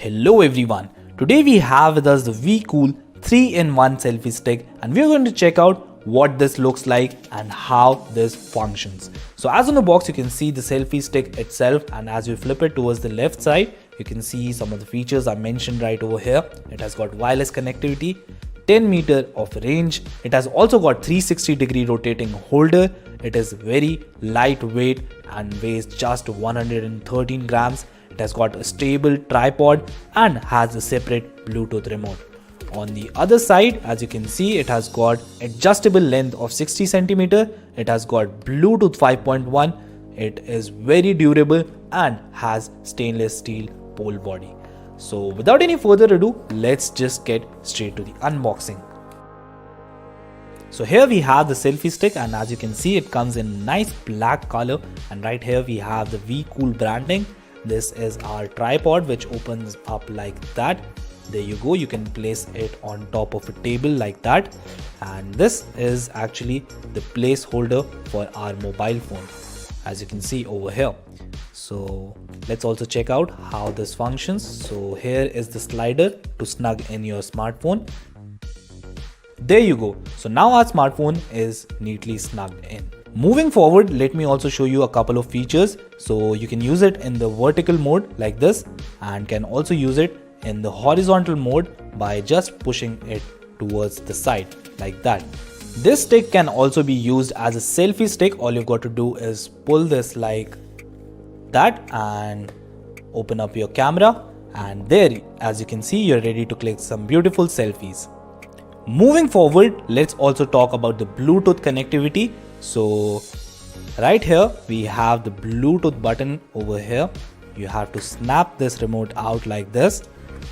Hello everyone, today we have with us the VCool 3-in-1 selfie stick and we are going to check out what this looks like and how this functions. So as on the box you can see the selfie stick itself, and as you flip it towards the left side you can see some of the features I mentioned right over here. It has got wireless connectivity, 10 meter of range. It has also got 360-degree rotating holder. It is very lightweight and weighs just 113 grams. It has got a stable tripod and has a separate Bluetooth remote. On the other side, as you can see, it has got adjustable length of 60 centimeter. It has got Bluetooth 5.1. It is very durable and has stainless steel pole body. So without any further ado, let's just get straight to the unboxing. So here we have the selfie stick, and as you can see it comes in nice black color, and right here we have the VCool branding. This is our tripod which opens up like that. There you go, you can place it on top of a table like that, and this is actually the placeholder for our mobile phone, as you can see over here. So let's also check out how this functions. So here is the slider to snug in your smartphone. There you go. So now our smartphone is neatly snugged in. Moving forward, let me also show you a couple of features. So you can use it in the vertical mode like this, and can also use it in the horizontal mode by just pushing it towards the side like that. This stick can also be used as a selfie stick. All you've got to do is pull this like that and open up your camera, and there, as you can see, you're ready to click some beautiful selfies. Moving forward, let's also talk about the Bluetooth connectivity. So right here we have the Bluetooth button over here. You have to snap this remote out like this,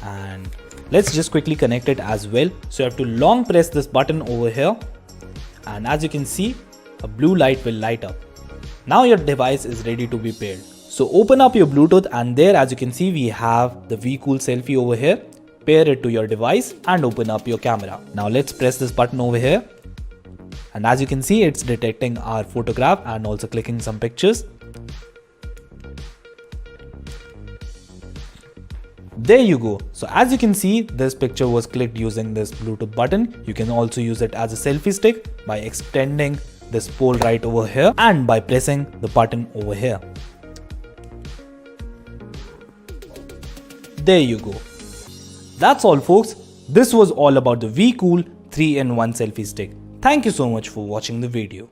and let's just quickly connect it as well. So you have to long press this button over here, and as you can see, a blue light will light up. Now your device is ready to be paired. So open up your Bluetooth, and there, as you can see, we have the VCool selfie over here. Pair it to your device and open up your camera. Now let's press this button over here, and as you can see, it's detecting our photograph and also clicking some pictures. There you go. So as you can see, this picture was clicked using this Bluetooth button. You can also use it as a selfie stick by extending this pole right over here and by pressing the button over here. There you go. That's all folks. This was all about the VCool 3-in-1 selfie stick. Thank you so much for watching the video.